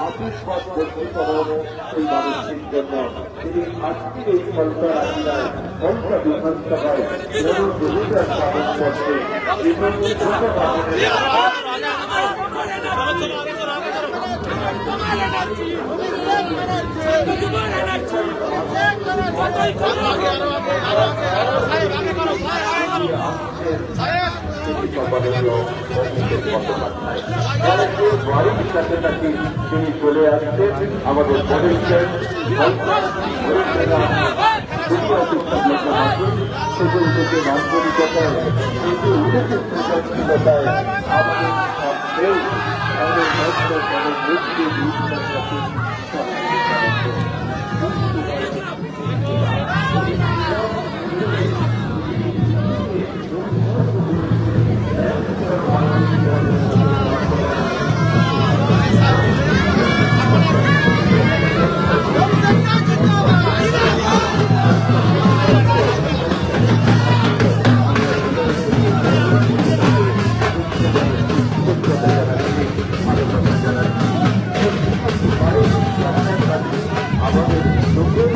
আশীর্বাদ বর্ধিত হন এই মানুষের জন্য তিনি আজকের এই ফলতা রাখিলায় ফলতা বিধানসভায় জনপ্রতিনিধির স্থাপন করতে বাড়ির কাছাকাছি তিনি চলে আসছেন আমাদের বলেছেন সেগুলোকে আন্তরিকতায় উন্নতিশীলতায় আমাদের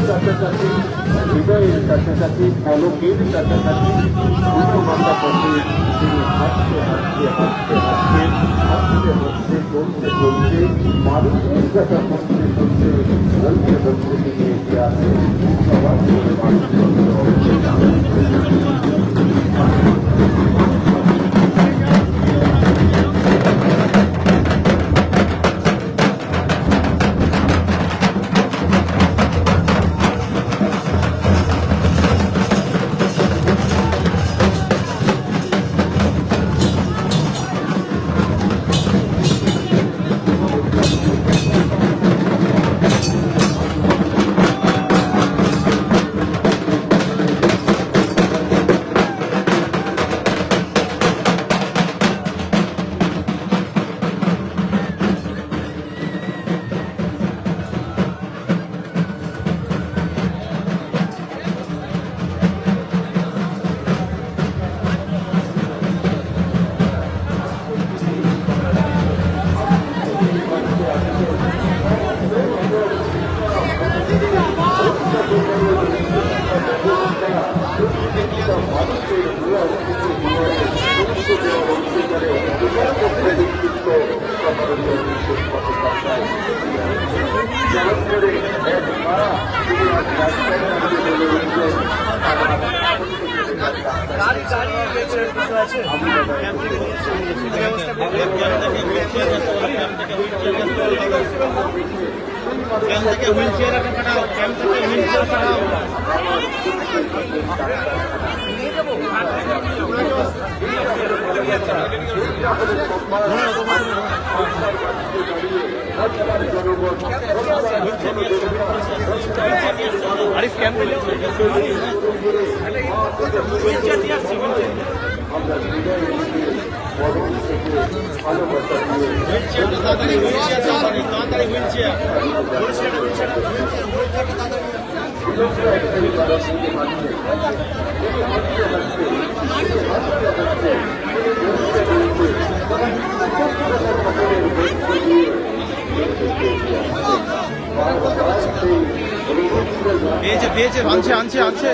কাছাকাছি হৃদয়ের কাছাকাছি পলকের কাছাকাছি পূর্ণমাতা পথে তিনি হাসতে হাসতে হাসতে হাসতে হাসতে হাসতে চলতে চলতে মানুষের কথা শুনতে শুনতে বলতে বলতে তিনি এগিয়ে আসেন সবার আরিফ ক্যাম্প পেয়েছে আনছে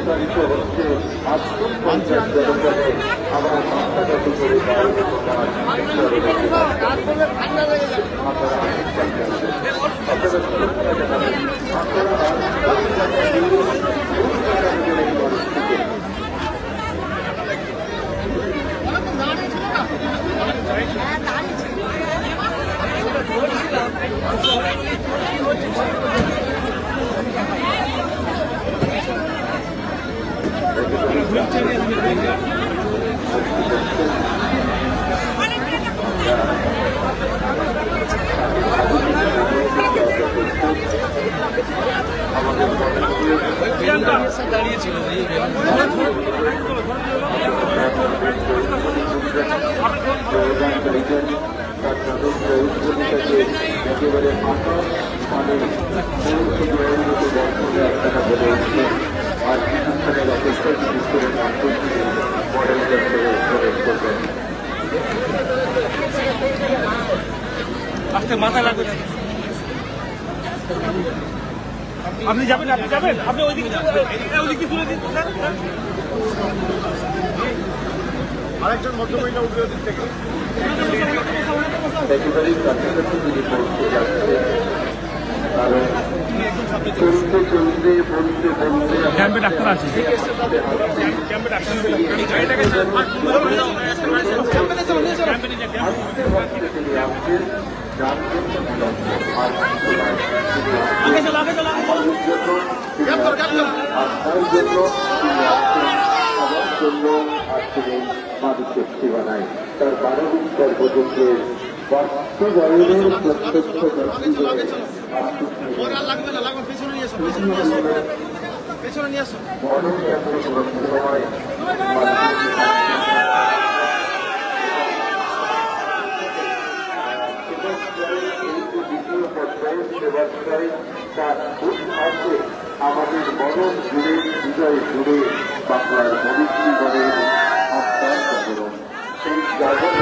প্রচারিত হচ্ছে আজকের পঞ্চায়েত জনপদে আবার মাথাঘাটি করে দাঁড়িয়েছিল একেবারে মাথা মানে একটা বলে উঠছে আর কিছুক্ষণের অপেক্ষা বিশেষ করে মডেলটা প্রবেশ করবেন। আজকে মাথা লাগবে না। আপনি যাবেন আপনি ওইদিকে ওইদিকে তুলে দিন। আরেকজন ভদ্রমহিলা উঠবে ওদিক থেকে। একেবারেই কাছাকাছি তিনি পৌঁছে যাচ্ছে কারণ চলতে চলতে বলতে বলতে ক্যাম্পে ডাক্তার আছে। ক্যাম্পে ডাক্তার আসতে ভাবতে তিনি আসছেন যার জন্য বিলম্ব আর আপনার জন্য আমার জন্য আজকের এই মাদকের ঠিকানায় তার মানবিক কর্মযজ্ঞের বাস্তবায়নের প্রত্যক্ষ আমাদের মনন জুড়ে হৃদয় জুড়ে বাংলার মনীষীগণের আত্মার জাগরণ সেই জাগরণ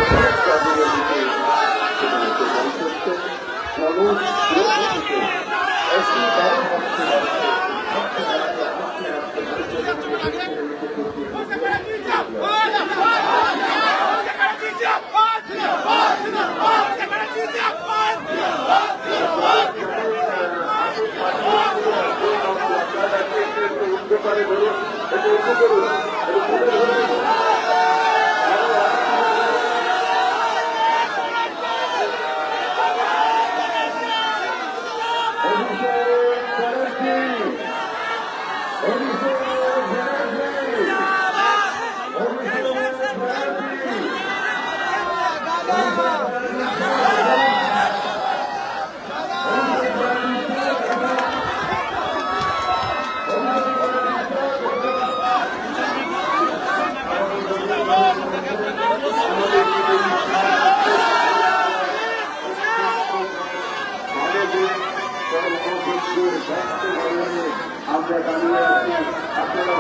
আমরা দাঁড়িয়ে আছি আপনারা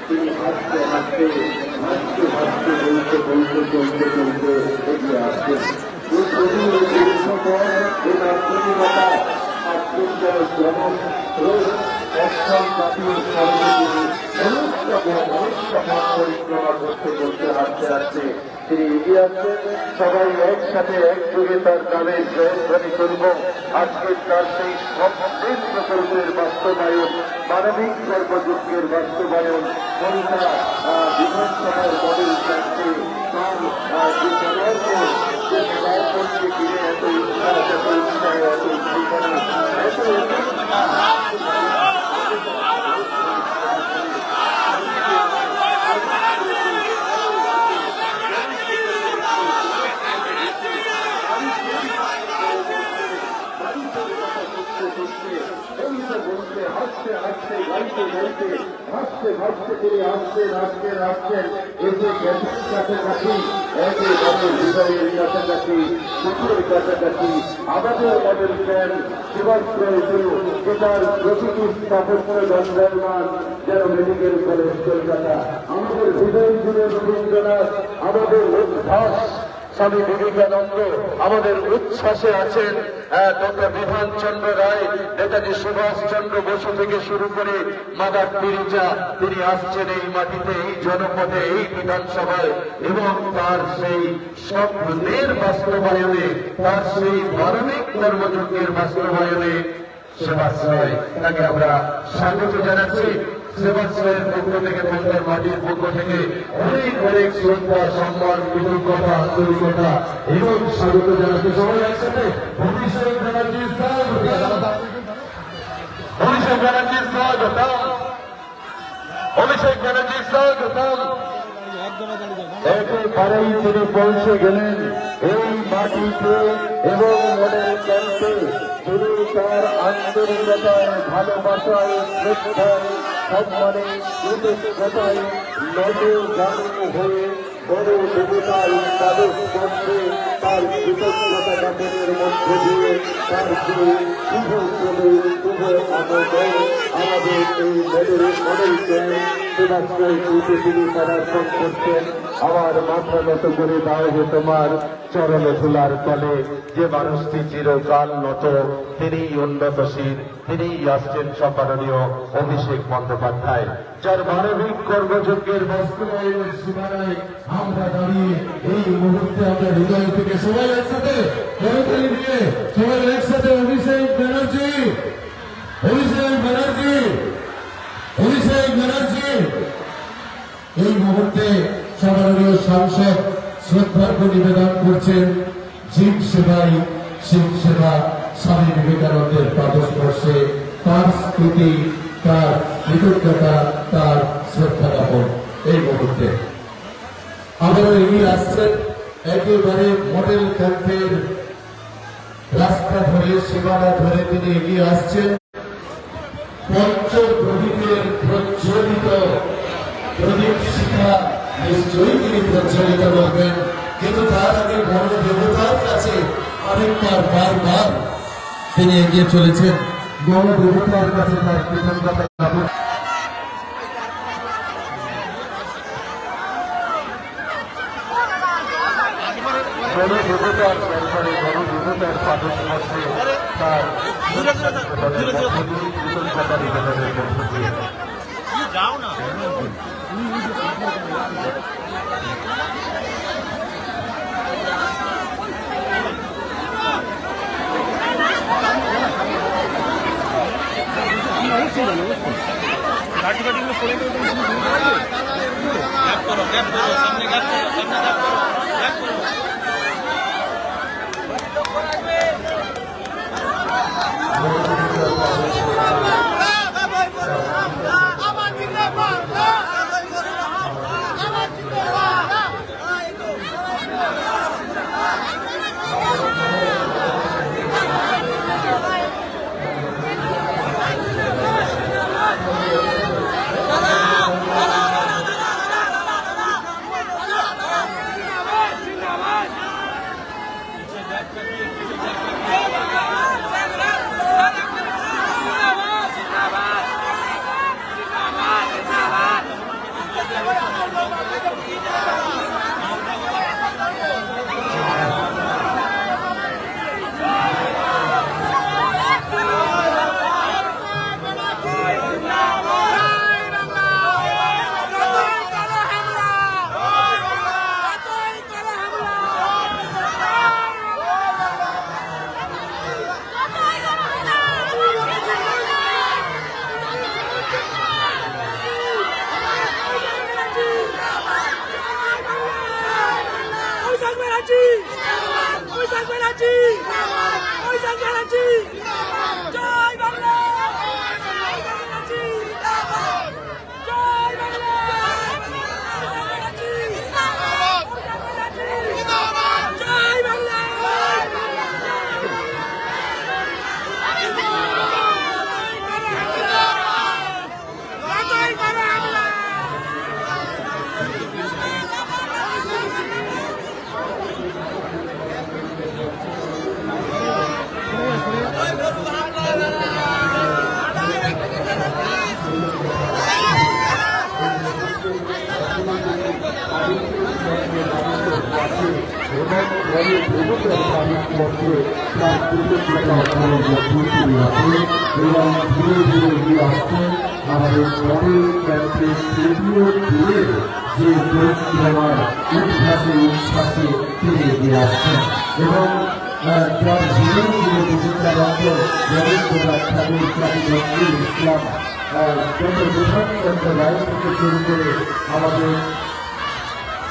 তিনি হাসতে হাসতে হাসতে হাসতে বলতে বলতে চলতে চলতে এগিয়ে আসছেন এই পর এই আত্মীয়তা আত্মীয় শ্রমণ রোগ অষ্টম জাতীয় পরিক্রমা করতে করতে হাসতে হাসতে তিনি এগিয়ে আসছেন। সবাই একসাথে একযোগে তার নামের জয়ধ্বনি করব। আজকের তার সেই স্বপ্নের প্রকল্পের বাস্তবায়ন, মানবিক কর্মযজ্ঞের বাস্তবায়ন, মহিলা বিধানসভার মডেল ক্যাম্পে তার যে সমর্পণকে ঘিরে এত উৎসাহ এত উৎসাহ এত উদ্দীপনা এত হাসতে হাসতে গাইতে গাইতে হাসতে ভাসতে তিনি আসছেন আসছেন আসছেন এসে গ্যাসের কাছাকাছি একেবারে হৃদয়ের কাছাকাছি সুখের কাছাকাছি আমাদের মডেল প্ল্যান শিবাশ্রয় শুরু যেটার প্রতিটি স্থাপত্য দণ্ডায়মান যেন মেডিকেল কলেজ কলকাতা আমাদের হৃদয় জুড়ে রবীন্দ্রনাথ আমাদের উদ্ভাস স্বামী বিবেকানন্দ, আমাদের উচ্ছ্বাসে আছেন ডক্টর বিধানচন্দ্র রায়, নেতাজি সুভাষচন্দ্র বসু থেকে শুরু করে মাদার তেরেসা, তিনি আসছেন এই মাটিতে, এই জনপদে, এই বিধানসভায়, এবং তার সেই স্বপ্নের বাস্তবায়নে, তার সেই ধার্মিক কর্মযজ্ঞের বাস্তবায়নে সেবাশ্রয়, তাকে আমরা স্বাগত জানাচ্ছি। সেবাশ্রয়ের পক্ষ থেকে, বাংলার মাটির পক্ষ থেকে অনেক অনেক শ্রদ্ধা, সম্মান, কৃতজ্ঞতা, আন্তরিকতা এবং স্বাগত জানাতে সবাই একসাথে অভিষেক ব্যানার্জি অভিষেক ব্যানার্জি স্বাগতম, অভিষেক ব্যানার্জি স্বাগতম। একেবারেই তিনি পৌঁছে গেলেন এই মাটিতে এবং মনের ক্যাম্পে। তিনি তার আন্তরিকতায়, ভালোবাসায়, শ্রদ্ধায়, সম্মানে, কৃতজ্ঞতায় নজরদারি হয়ে বড় দেবতার তাদের মধ্যে তার কৃতজ্ঞতা জ্ঞাপনের মধ্যে দিয়ে তার যে শুভ করে শুভ আমাদের আমাদের এই মডেলকে সেবাশ্রয় দিতে তিনি সমর্থন করছেন। আমার মাথা নত করে দাও যে তোমার চরণ ধুলার তলে, যে মানুষটি চিরকাল নত, তিনি উন্নতশীল, তিনি আসছেন সম্মাননীয় অভিষেক বন্দ্যোপাধ্যায়, যার মানবিক কর্মযজ্ঞের বাস্তবায়নের সীমানায় আমরা দাঁড়িয়ে এই মুহূর্তে আমরা হৃদয় থেকে সবাই একসাথে করতালি দিয়ে সবাই একসাথে অভিষেক ব্যানার্জি, অভিষেক ব্যানার্জি, অভিষেক ব্যানার্জি। এই মুহূর্তে সম্মাননীয় সাংসদ শ্রদ্ধার্ঘ্য নিবেদন করছেন জীব সেবাই শিব সেবা স্বামী বিবেকানন্দের পাদস্পর্শে তার স্মৃতি, তার কৃতজ্ঞতা, তার শ্রদ্ধা জ্ঞাপন। এই মুহূর্তে আবারও এগিয়ে আসছেন একেবারে মডেল ক্যাম্পের রাস্তা ধরে, সীমানা ধরে তিনি এগিয়ে আসছেন। পঞ্চপ্রদীপের প্রজ্বলিত প্রদীপ শিখা নিশ্চয়ই তিনি প্রজ্বলিত করবেন, কিন্তু তার আগে বড় দেবতার কাছে আরেকবার বারবার তিনি এগিয়ে চলেছেন। বড় দেবতার কাছে তার কৃতজ্ঞতা জ্ঞাপন। বড় দেবতার দরবারে, বড় দেবতার পাদস্পর্শে তার কৃতজ্ঞতা নিবেদনের মধ্য দিয়ে যাও না। লাঠি বাটিগুলো পড়ে গেলে তুমি গ্যাপ করো, গ্যাপ করো, সামনে গ্যাপ করো, সামনে গ্যাপ করো, গ্যাপ করো। অনেক দেবতার তারিখ মধ্যে তার কৃতজ্ঞতা এবং ধীরে ধীরে এগিয়ে আসছে আমাদের মডেল ক্যাম্পের তৃতীয় দিনের যে ব্যক্তি আমার উচ্ছ্বাসে ফিরে এগিয়ে আসছেন এবং যার জীবন জুড়ে বিভিন্ন রকম রবীন্দ্রনাথ ঠাকুর কাজী নজরুল ইসলাম বিধানচন্দ্র রায় থেকে শুরু করে আমাদের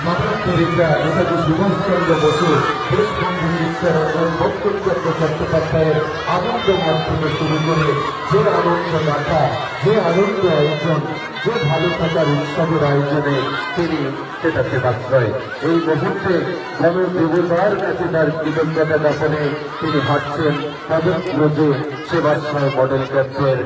মানব চরিত্রা নেতাজি সুভাষচন্দ্র বসু দেশবন্ধু নিত্যানন্দ বঙ্কিমচন্দ্র চট্টোপাধ্যায়ের আনন্দ মাধ্যমে শুরু করে যে আনন্দ মাথা যে আনন্দ আয়োজন যে ভালো থাকার উৎসবের আয়োজনে তিনি সেটাতে আশ্রয় এই মুহূর্তে ধর্মের দেবতার কাছে তার কৃতজ্ঞতা জ্ঞাপনে তিনি হাঁটছেন পদব্রজে সেবাশ্রয় মডেল ক্যাম্পের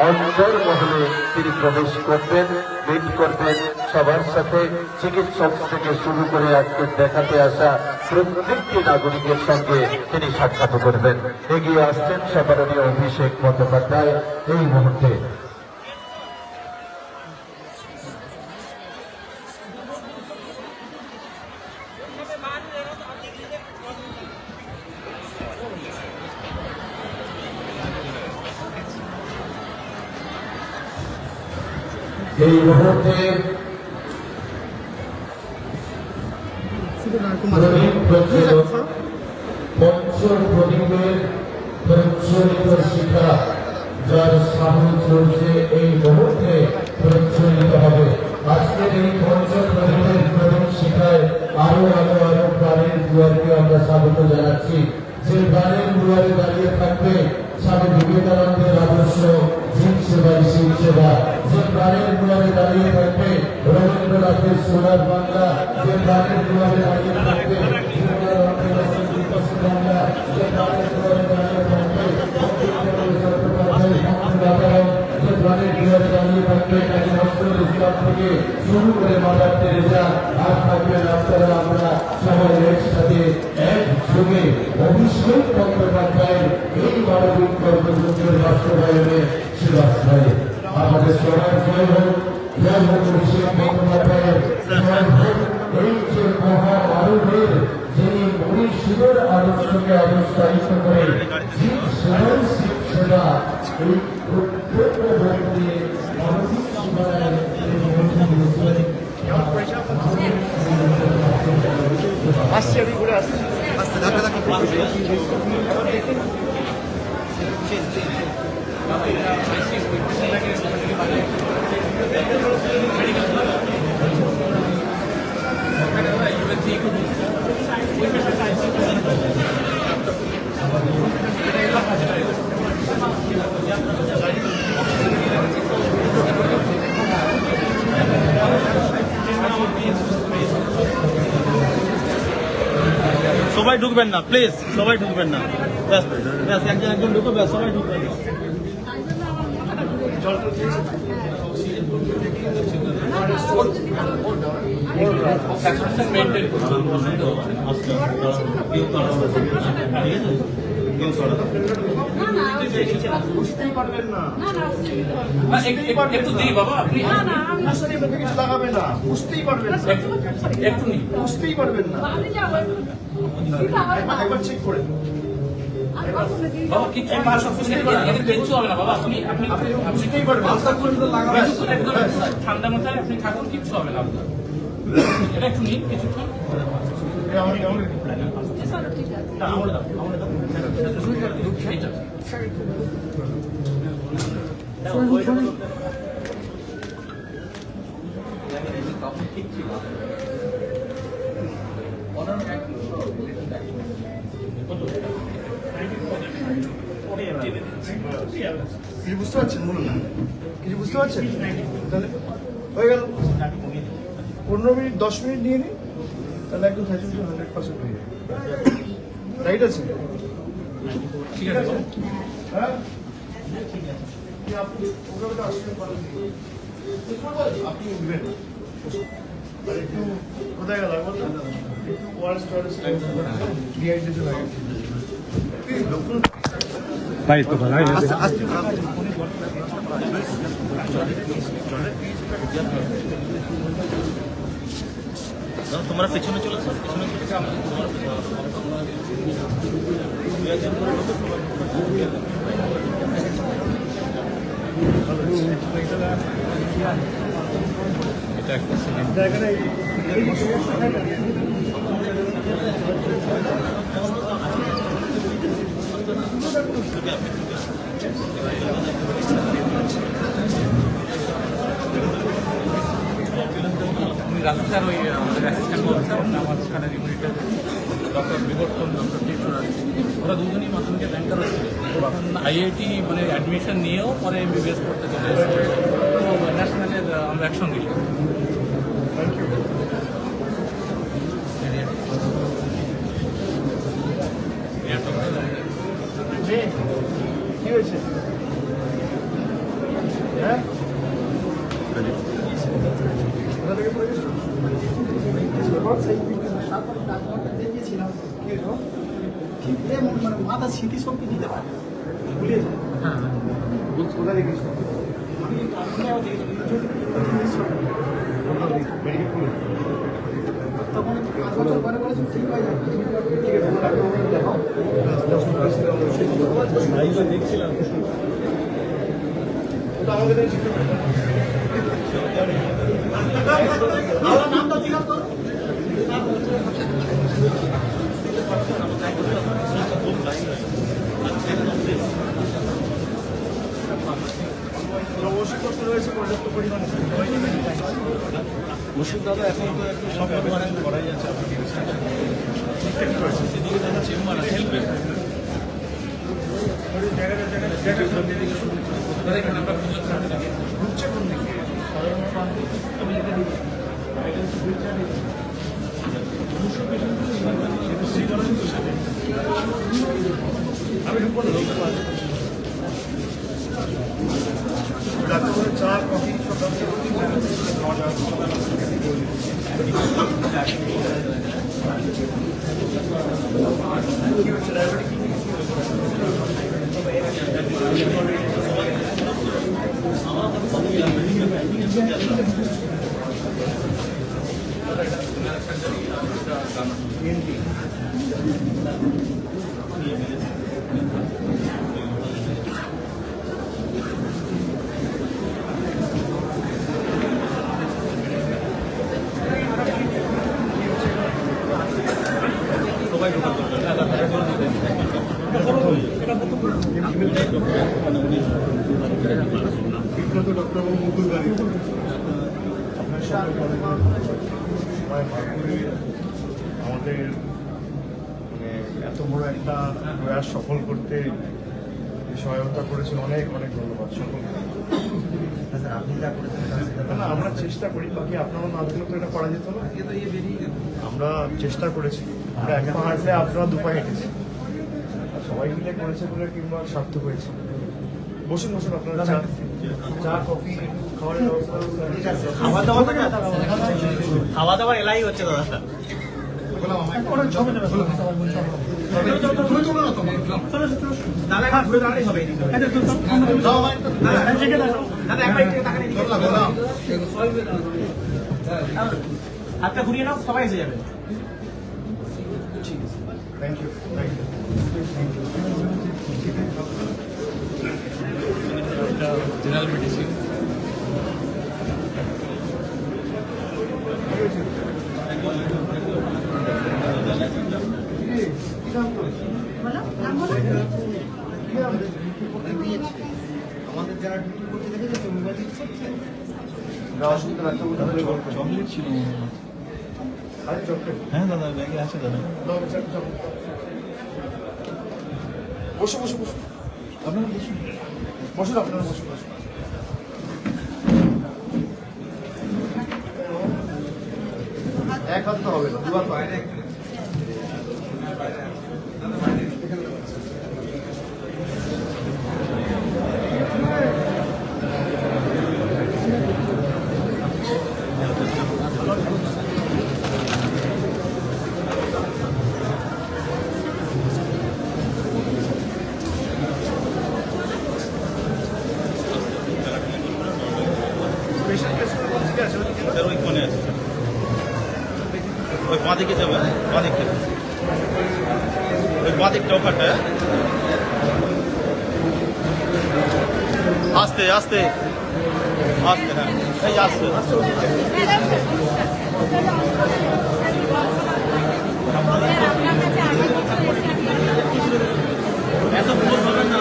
অন্তর্মহলে তিনি প্রবেশ করবেন, মিট করবেন সবার সাথে, চিকিৎসক থেকে শুরু করে আজকে দেখাতে আসা প্রত্যেকটি নাগরিকের সঙ্গে তিনি সাক্ষাৎ করবেন। এগিয়ে আসছেন সভাপতি অভিষেক বন্দ্যোপাধ্যায় এই মুহূর্তে। এই মুহূর্তে পঞ্চম প্রদীপের প্রজ্বলিত শিখা যার সামনে চলছে এই মুহূর্তে প্রজ্বলিত হবে। আজকের এই পঞ্চম প্রদীপের প্রদীপ শিখায় আরো আরো আরো প্রাণের দুয়ারকে আমরা স্বাগত জানাচ্ছি। যে প্রাণের দুয়ারে দাঁড়িয়ে থাকবে স্বামী বিবেকানন্দের আদর্শ জীব সেবা শিব সেবা, যে প্রাণের দুয়ারে দাঁড়িয়ে থাকবে রবীন্দ্রনাথের সোনার বাংলা, যে প্রাণের দুয়ারে দাঁড়িয়ে থাকবে বাংলা, যে প্রাণের দুয়ারে দাঁড়িয়ে থাকবে যে প্রাণের দুয়ারে দাঁড়িয়ে থাকবে কাজী নজরুল ইসলাম থেকে শুরু করে মাদার তেরেসা আর থাকবেন আপনারা আমরা সবাই একসাথে একযোগে অভিষেক বন্দ্যোপাধ্যায়ের এই মানবিক কর্মসূচির বাস্তবায়নে সেবাশ্রয়ে আমাদের সবার জয় হোক, জয় হোক অভিষেক বন্দ্যোপাধ্যায়ের, জয় হোক এই যে মহা মানবের যিনি মনীষীদের আদর্শকে আবিষ্কারিত করে জীব সেবাই শিব সেবা এই প্রত্যেক ব্যক্তি মানবিক সেবায় আসছে আমি ঘুরে আসছি আসতে দেখা দেখা সবাই ঢুকবেন না প্লিজ, সবাই ঢুকবেন না, ব্যাস ব্যাস একজন একজন ঢুকো, ব্যাস সবাই ঢুকবেন না। বুঝতেই পারবেন না, একটু দিই বাবা, আপনি কিছু লাগাবে না, বুঝতেই পারবেন না, একটু নিন, বুঝতেই পারবেন না। একবার চেক করে বাবা কিচ্ছু হবে না বাবা, আপনি আপনি বুঝতেই পারবেন একদম ঠান্ডা মাথায় আপনি থাকুন, কিচ্ছু হবে না আপনার। এটা একটু নিন কিছুক্ষণ। কিছু বুঝতে পারছেন? বলুন না, কিছু বুঝতে পারছেন? তাহলে হয়ে গেল 15 মিনিট 10 মিনিট নিয়ে নিই, তাহলে একদম 100% হয়ে যাবে। রাইট আছে? ঠিক আছে হ্যাঁ, আপনি ওখানে আসবেন, আপনি উঠবেন আর একটু কোথায় গেল বলতে একটু ওয়ারেস টোয়ারেস ডিহাইড্রেশন হয়ে গেছে। ভাই তো ভাই তোমরা পেছনে চলে আসো, পেছনে চলে আসো। এটা একটা উনি রাস্তার ওই আমাদের অ্যাসিস্ট্যান্ট প্রফেসর, আমার ওখানে ইউনিটের ডক্টর বিবর্তন, ডক্টর টিচুরাজ, ওরা দুজনই মাধ্যমিকে ব্যাংকারও ছিল। তখন আইআইটি মানে অ্যাডমিশন নিয়েও পরে এমবিবিএস করতে চলে এসেছে। তো ন্যাশনালের আমরা একসঙ্গে কি হয়েছে? হ্যাঁ, কোথা থেকে পড়ে গেছো? মাথা স্মৃতিশক্তি দিতে পারে ভুলে যায়। কোথায় রেখেছো? Medical college. তখন 5 বছর পরে বলেছে ঠিক হয়ে যাবে। ঠিক আছে, ডাক্তারবাবুকে দেখাও। দেখছিলাম ওটা আমাকে দেখছি। আমার নামটা জিজ্ঞাসা করো। ওষুধপত্র রয়েছে পর্যাপ্ত পরিমাণে। ওষুধ দাদা এখন তো একটু সব ব্যবহার করাই যাচ্ছে। ঠিকঠাক রয়েছে, সেদিকে দাদা চেম্বার আছে, হেল্প এখানে আমরা পুজো করতে থাকি। ঘুরছে কোন দিকে? আমি এটা দিই। আমি ঢুকবো না, ঢুকতে পারবো। ডাক্তার চা কফি সব ব্যবস্থা করে দিন। খাওয়া বিখ্যাত ডক্টরবাবু মুকুল বাড়ি, আপনার সঙ্গে সময় বার করে আমাদের মানে এত বড় একটা প্রয়াস সফল করতে যে সহায়তা করেছেন, অনেক অনেক ধন্যবাদ সকলকে। আপনি যা করেছেন না, আমরা চেষ্টা করি, বাকি আপনারা না দিলে তো এটা করা যেত না। আমরা চেষ্টা করেছি, আমরা এক পা হাঁটলে আপনারা দু পা হেঁটেছি, সবাই মিলে করেছে বলে কিংবা সার্থক হয়েছে। বসুন বসুন, আপনারা চা কফি খাওয়ার ব্যবস্থা। খাওয়া দাওয়া এলাই হচ্ছে দাদা। হাতটা ঘুরিয়ে নাও, সবাই এসে যাবে। Thank you, thank you. General medicine. আমাদের যারা ডিউটি করতে দেখেছে মোবাইল চকলেট ছিল। হ্যাঁ দাদা, ব্যাগে আছে দাদা। বসুন বসুন বসুন, আপনারা বসুন বসুন, আপনারা বসুন বসুন। এক হাত তো হবে না, দুবার বাইরে। ওই কোণে আছে। ওই বাদিকটা ওখানটা আস্তে আস্তে আস্তে, হ্যাঁ এই আস্তে এত ভুল হবে না।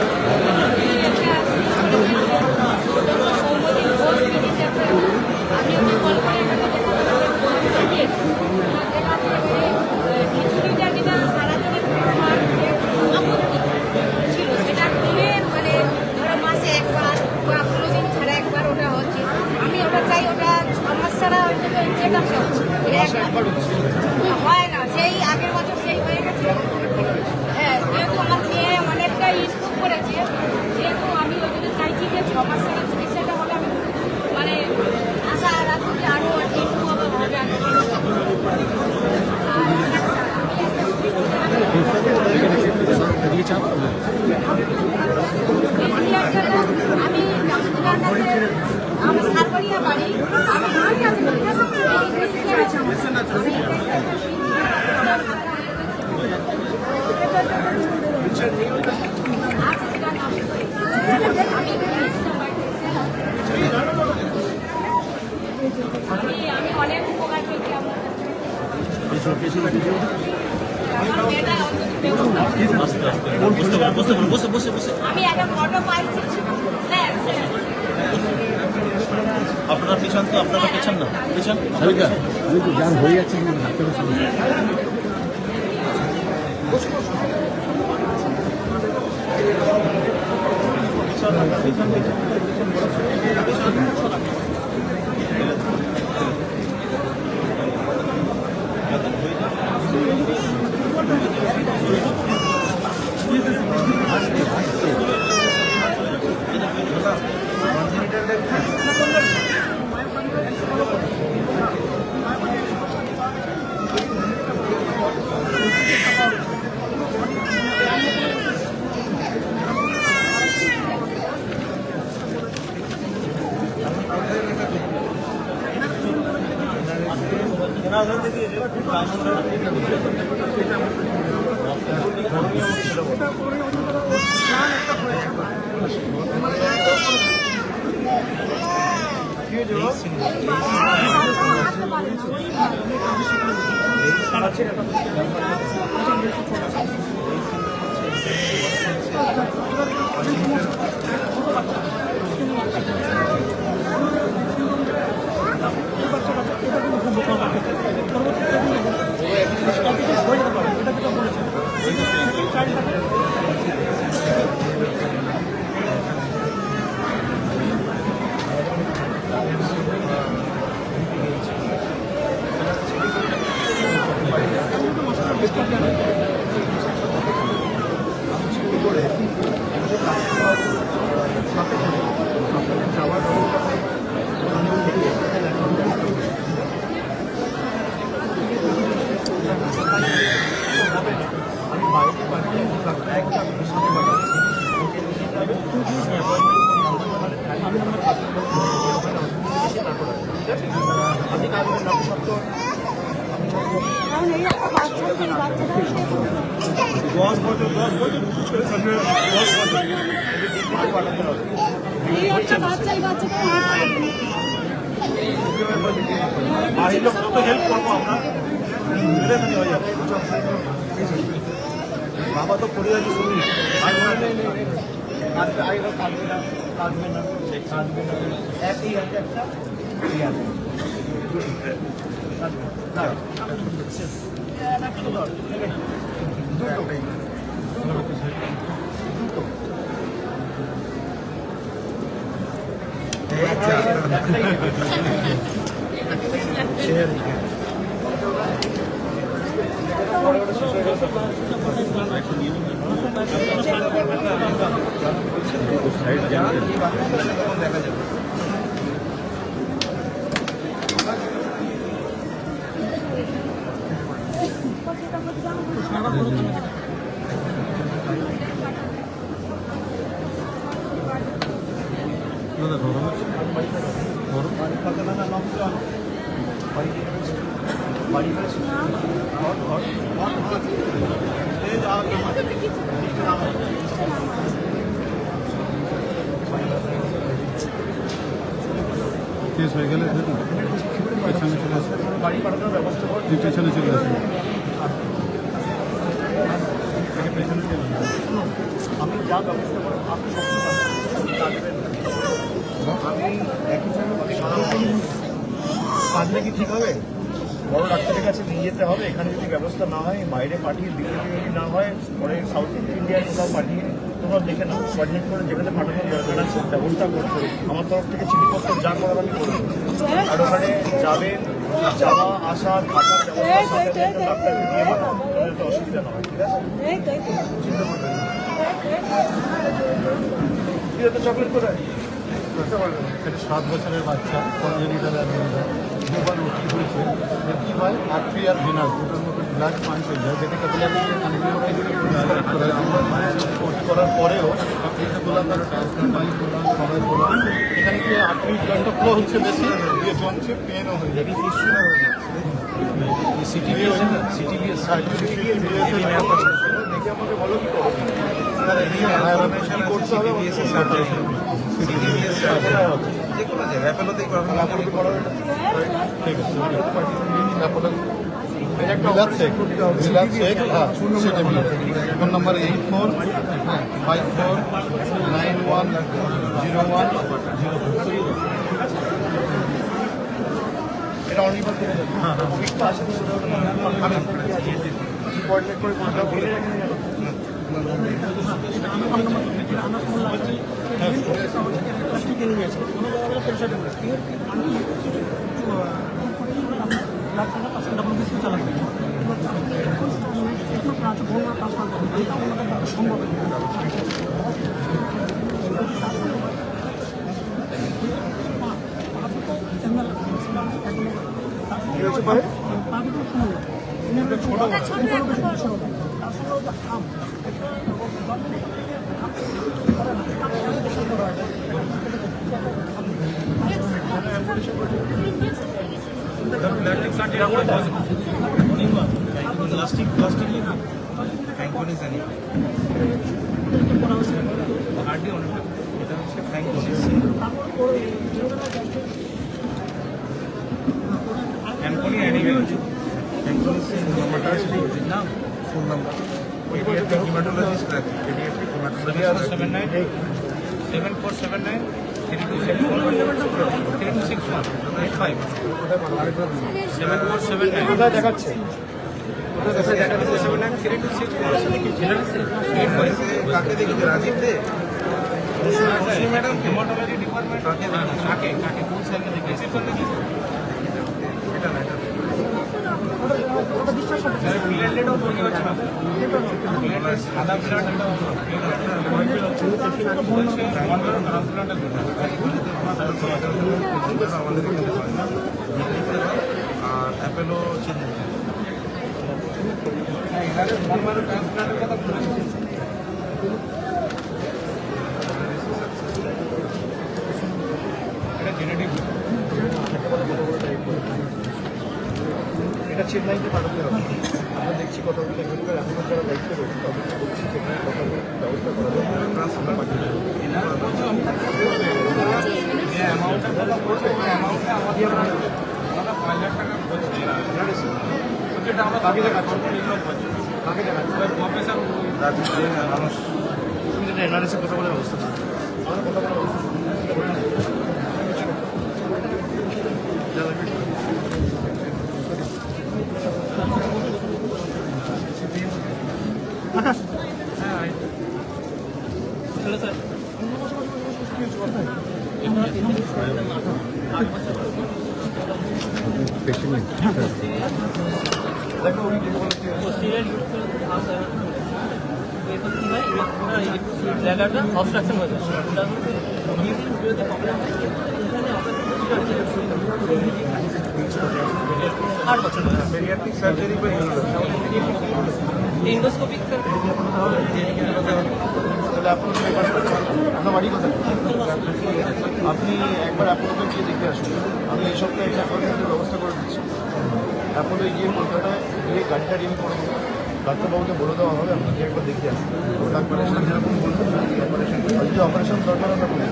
হয় না, সেই আগের বছর সেই হয়ে গেছে। হ্যাঁ, যেহেতু আমার মেয়ে অনেকটা স্কুল করেছে, যেহেতু আমি ওই জন্য চাইছি যে 6 মাস ছাড়া চিকিৎসাটা হলে আমি মানে আশা রাখছি আরও একটু হবে আমি আমার সাতবাড়িয়া বাড়ি, আমি অনেক উপকার পেয়েছি আমার আমি একটা ফটো পাইছি। আপনারা পিছন তো, আপনারা পেছন না, পিছন আমি তো জ্ঞান হয়ে যাচ্ছে বাড়ির লোক কত হেল্প করবো আমরা, হয়ে যাবে। বাবা তো পড়ে যাচ্ছে শুনি, একই আছে একটা বাড়ি কেস হয়ে গেলে দেখুন পেছনে চলে আসে, বাড়ি পাঠানোর ব্যবস্থা করে পেছনে চলে আসে। আমি যা ব্যবস্থা করবো আপনি আমি একই কাজটা কি ঠিক হবে? বড় ডাক্তারের কাছে নিয়ে যেতে হবে, এখানে যদি ব্যবস্থা না হয় বাইরে পাঠিয়ে দিল্লি যদি না হয় পরে সাউথ ইন্ডিয়ায় কোথাও পাঠিয়ে তোমরা দেখে নাও, কোঅর্ডিনেট করে যেখানে পাঠানোর দরকার আছে ব্যবস্থা করতে হবে। আমার তরফ থেকে চিঠিপত্র যা করার আমি করবো। আর ওখানে যাবেন, যাওয়া আসা থাকার ব্যবস্থা সাথে একটা ডাক্তারকে দিয়ে দেবো, যাতে অসুবিধা না হয়। ঠিক আছে, চিন্তা করবেন না। ঠিক আছে, চকলেট করে একটা 7 বছরের বাচ্চা কনজেনিটাল অ্যানিমিয়া, দুবার ওটি হয়েছে। এর কী হয়, আর্টারি আর ভেনাস দুটোর মধ্যে ব্লাড পয়েন্ট হয়ে যায়, যেটাকে ব্লাডকে ওটি করার পরেও এটা গোলাকার ট্রান্সপ্লান্ট করলাম, সময় করলাম। এখানে কি আর্টারি জয়েন্টটা ফ্লো হচ্ছে বেশি, দিয়ে জমছে, পেনও হয়ে যায়, ফিস্টুলা হয়ে যাচ্ছে। সিটিভি দেখে আমাকে বলো কি করো, কি করতে হবে যে কোনো জায়গায় অ্যাপেলোতেই করা ঠিক আছে। মিলাদ শেখ, হ্যাঁ সেটা মিলাদ। Phone number 8454910104। এটা অনির্বাণ থেকে যাবে। হ্যাঁ হ্যাঁ, আমি কোঅর্ডিনেট করে কোনটা বলে রাখেন। কি হচ্ছে পরে? প্লাস্টিকই না ফ্র্যাঙ্কোনিস জানি হার্ডি অনেক, এটা হচ্ছে ফ্র্যাঙ্কোনিস। ফ্র্যাঙ্কোনি অ্যানিমেল, ফ্র্যাঙ্কোনিসের নাম্বারটা আছে না, ফোন নাম্বার পেডিয়াট্রিক হিমাটোলজিস্ট রাখি, পেডিয়াট্রিক হিমাটোলজিস্ট 7479 3261 3261 কোথায় দেখাচ্ছে? কাকে দেখেছে? রাজীব দে, ম্যাডাম হেমাটোলজি ডিপার্টমেন্ট কাকে কাকে কোন স্যারকে দেখেছি? এটা না, এটা ব্লাডেডও বুঝতে পারছি না, সাদা ব্লাড একটা ট্রান্সপ্লান্টের আমাদের এখানে হয় না। আর অ্যাপেলো চিহ্ন ট্রান্সপ্লান্টের কথা বলেছি। এটা জেনেটিক, এটা চেন্নাইতে পাঠাতে হবে। আমরা দেখছি কথাগুলো এখানকার এখনো যারা দায়িত্বে রয়েছে তাদেরকে বলছি সেখানে কথাগুলো ব্যবস্থা করা যাবে। ট্রান্সফার পাঠিয়ে দেবে। কাকে দেখাচ্ছ? কাকে দেখাচ্ছ? রাজীব দে মানুষ এনআরএসের কথা বলে ব্যবস্থা করবে। আমরা কথা বলে ব্যবস্থা দেখো উনি যেটা বলেছে জায়গাটা অবস্ট্রাকশন হয়ে যায়। 8 বছর পেডিয়াট্রিক সার্জারি বা ইন্ডোস্কোপিক তাহলে আপনার বাড়ি কোথায়? আপনি একবার অ্যাপোলোতে গিয়ে দেখে আসুন। আমি এই সপ্তাহে একটা অ্যাপয়েন্টমেন্টের ব্যবস্থা করে দিচ্ছি। অ্যাপোলো গিয়ে কলকাতায় গিয়ে গাড়িটা রেডি করে দেবো, ডাক্তারবাবুকে বলে দেওয়া হবে আপনাকে একবার দেখে আসি অপারেশন যেরকম বলবো অপারেশন যদি অপারেশন দরকার আমরা বলি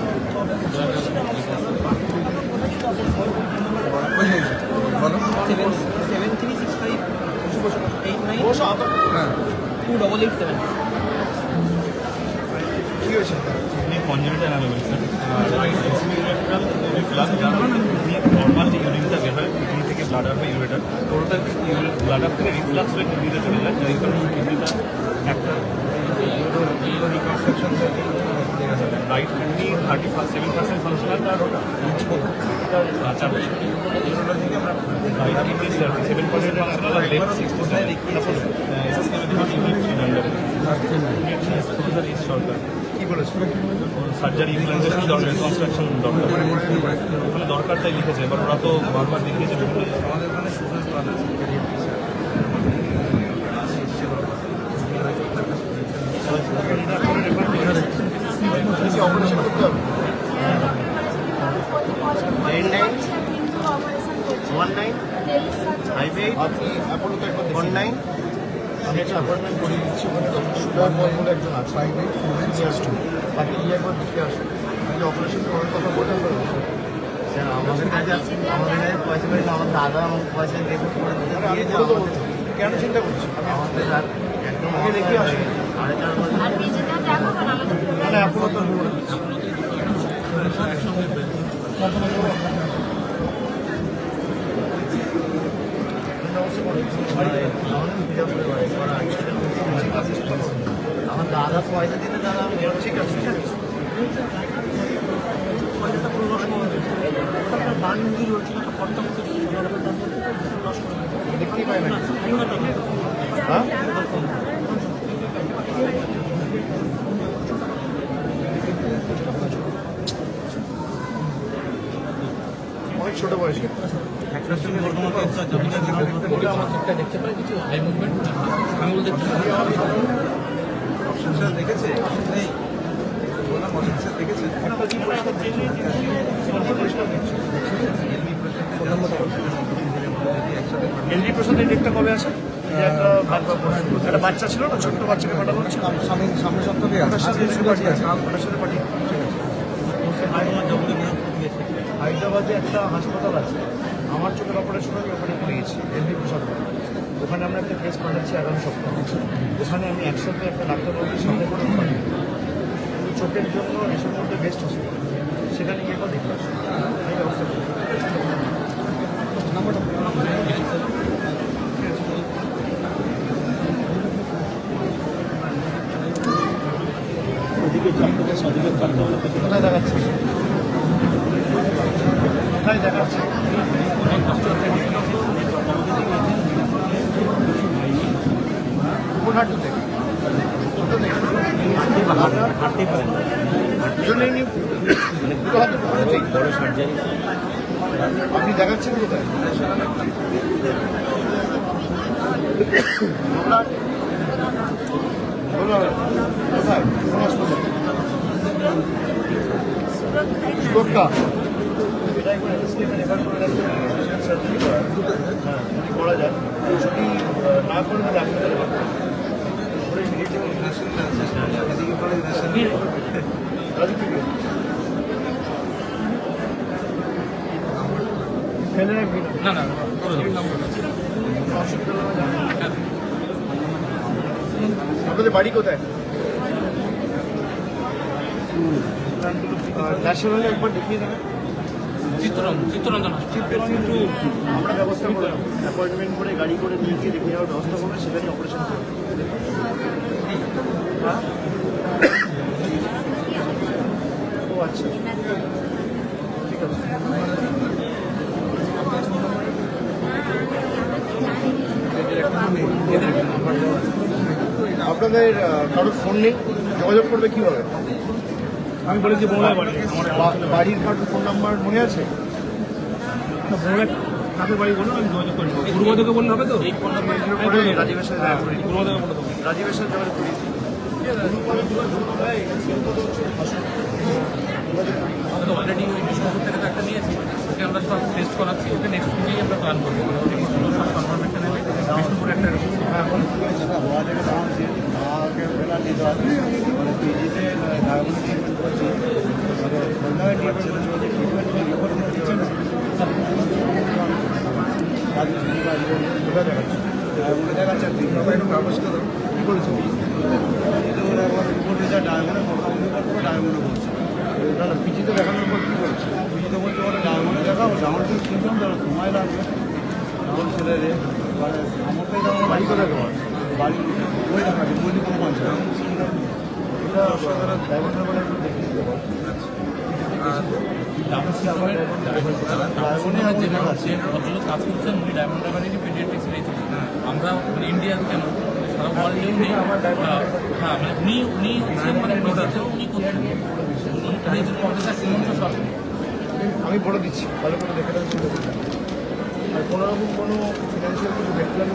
বলো 736589 কী হয়েছে congenital anomaly sir reflux normal যে ইউরিনটা বের হয় কিডনি থেকে ব্লাডার বা ইউরেটার ওটা ব্লাডার থেকে রিফ্লাক্স হয়ে কিডনিতে চলে যায় যার কারণে কিডনিটা একটা রিকনস্ট্রাকশন রাইট কিডনি 37% ফাংশনাল আর ওটা আচ্ছা রাইট কিডনি 37% ফাংশনাল আর লেফট 67 তারপর এসএসকেমে দেখি ইউনিট সরকার কী বলেছে সার্জারি ইমপ্লান্টেশন দরকার কনস্ট্রাকশন দরকার ওখানে দরকারটাই লিখেছে এবার ওরা তো বারবার দেখিয়েছে আমাদের ওখানে সুযোগ প্ল্যান আছে অপারেশন করতে হবে 19 আপনি অ্যাপোলোতে একবার অনলাইন আমি একটা অ্যাপয়েন্টমেন্ট করে দিচ্ছি ওখানে ডক্টর সুদয় বল বলে একজন আছে তাকে গিয়ে একবার দেখে আসুন আপনি অপারেশন করার কথা বলতে পারবেন স্যার আমাদের কাছে পয়সা পেলে আমার দাদা আমাকে পয়সা দেবো কেন চিন্তা করছি আমাদের আর একদম আগে দেখে আসুন আর নিজেটা দেখো কারণ আমাদের মানে অ্যাপোলো তো বলে দিচ্ছি আমার দাদা পয়সা দিতে দাদা আমি ঠিক আছে পয়সাটা পুরো নষ্ট করে দেখতেই পাই না হ্যাঁ অনেক ছোট বয়সে দেখতে পাই কিছু হাই মুভমেন্ট আঙুল দেখতে পাই দেখেছে দেখেছে একটা কি পরিষ্কার এলজি প্রসাদের ডেটটা কবে আছে একটা বাচ্চা ছিল না ছোট্ট বাচ্চাকে পাঠানো হচ্ছে সামনে সপ্তাহে ওটার সাথে পাঠিয়ে হায়দ্রাবাদে একটা হাসপাতাল আছে আমার চোখের অপারেশন আমি ওখানে করিয়েছি এলজি প্রসাদ ওখানে আমরা একটা কেস পাঠাচ্ছি আগামী সপ্তাহে ওখানে আমি একসাথে একটা ডাক্তারবাবুর সামনে করে পাঠাই চোখের জন্য এসব মধ্যে বেস্ট হসপিটাল সেখানে গিয়ে একবার দেখতে আসি এই ব্যবস্থা করি কোথায় দেখাচ্ছে কোথায় দেখাচ্ছে কোন হাঁটু থেকে আপনি দেখাচ্ছেন কোথায় কোথায় কোন হাসপাতাল সুরক্ষা এটা একবার রেফার করে রাখতে সার্জারি করা যায় যদি না করে ডাক্তার ফেলে রাখবি না না আপনাদের বাড়ি কোথায় ন্যাশনালে একবার দেখিয়ে দেবেন চিত্তরঞ্জন কিন্তু আমরা ব্যবস্থা করে অ্যাপয়েন্টমেন্ট করে গাড়ি করে নিয়ে গিয়ে দেখে যাওয়ার ব্যবস্থা করবে সেখানে অপারেশন করবে ও আচ্ছা ঠিক আছে আপনাদের কারোর ফোন নেই যোগাযোগ করবে কীভাবে আমি বলেছি বংলায় বাড়ি বাড়ির কারোর ফোন নাম্বার মনে আছে বংলায় কাদের বাড়ি বলুন আমি যোগাযোগ করে নেবো পূর্বদেরকে বললে হবে তো রাজীবের সাথে পূর্বদেরকে বলে দেবো রাজীবের সাথে যোগাযোগ করি আমাদের অলরেডি ওই বিষ্ণুপুর থেকে তো একটা নিয়েছি ওকে আমরা সব টেস্ট করাচ্ছি ওকে নেক্সট উইকেই আমরা প্ল্যান করবো ওটা সব কনফার্মেশন নেবে বিষ্ণুপুরে একটা মানে পিজিতে ডায়াবেটিস ট্রিটমেন্ট করছি মানে ট্রিটমেন্ট রিপোর্ট দিচ্ছে না কোথায় দেখাচ্ছি ডায়াবেটিস দেখাচ্ছে একটু ব্যবস্থা কী করেছে রিপোর্ট দিচ্ছে ডায়াবেটিস মোটামুটি ডায়াবেটিস বলছে তাহলে পিজিতে দেখানোর পর কী করছে পিজিতে বলছে ওরা ডায়াবেটিস দেখাও ডায়াবেটিস সিমটম তাহলে সময় লাগবে তখন ছেলে রে মানে আমারটাই যেমন বাড়ি করে বাড়ি ওই দেখাচ্ছে বলি কোনো পাচ্ছে এটা সাধারণ ডায়াবেটিস বলে একটু দেখে দিতে পারো যে ভদ্রলোক কাজ করছেন উনি ডায়মন্ড হারবারেরই পেডিয়াট্রিক্স রয়েছেন আমরা মানে ইন্ডিয়ান কেন সারা ওয়ার্ল্ডে উনি হ্যাঁ মানে উনি হচ্ছেন মানে উনি করছেন এই জন্য অফিসার শ্রীমন্ত সব আমি বলে দিচ্ছি ভালো করে দেখে রাখছি আর কোনো রকম কোনো ফিনান্সিয়াল কিছু দেখলাম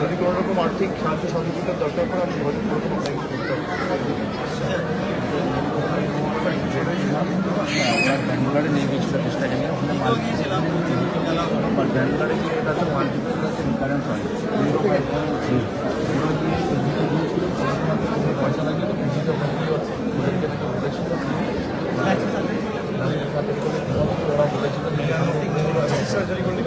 যদি কোনো রকম আর্থিক সাহায্য সহযোগিতার দরকার পড়ে আমি কোনো রকম ব্যাঙ্গালোরে নিয়ে গিয়েছিল চেষ্টাকে নিয়ে ওখানে মাল গিয়েছিলাম ব্যাঙ্গালোরে গিয়ে এটা তো মাল্টিপল কাছে রিফারেন্স হয় পয়সা লাগিয়ে তো পিজিতে বলেছিল ওরা বলেছিল সার্জারি করলে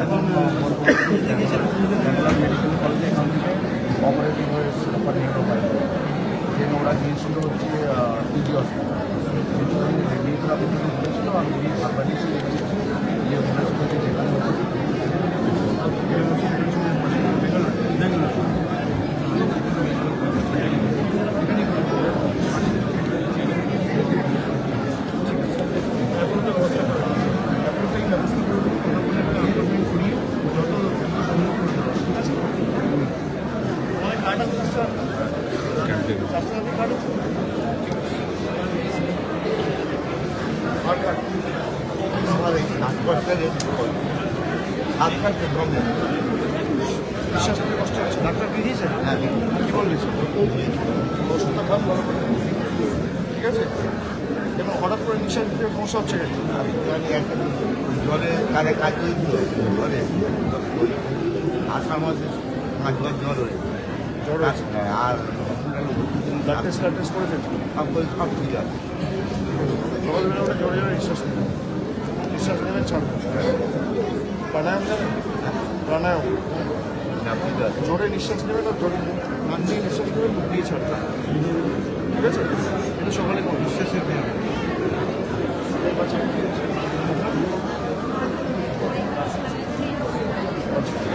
এখন মেডিকেল কলেজে এখান থেকে অপারেটিভ হয়ে সুপার নিয়ে পাই দেন ওরা গিয়েছিল হচ্ছে পিজি হসপিটাল রেডিওথেরাপি থেকে বলেছিল আর উনি সার্ভাইটিস ইয়ে বলেছিল যে যেখানে বিশ্বাস করতে কষ্ট হচ্ছে ডাক্তার দিয়েছে হ্যাঁ কী বললিস ওষুধটা খান ভালো করে ঠিক আছে এবং হঠাৎ করে নিঃশ্বাস দিতে সমস্যা হচ্ছে কেন একটা জলে কারে কাজ করেছিল জলে 8 মাসে 5 বার জ্বর হয়ে জ্বর আছে আর ব্লাড টেস্ট করেছেন সব ঠিক আছে সকালবেলা ওটা জোরে জোরে নিঃশ্বাস নেবেন ছাড়বেন প্রাণায়াম জানেন প্রাণায়াম জোরে নিঃশ্বাস নেবেন আর জোরে নাক দিয়ে নিঃশ্বাস নেবেন মুখ দিয়ে ছাড়বেন ঠিক আছে এটা সকালে কোনো নিঃশ্বাসের নেই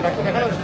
ডাক্তার দেখা যাচ্ছে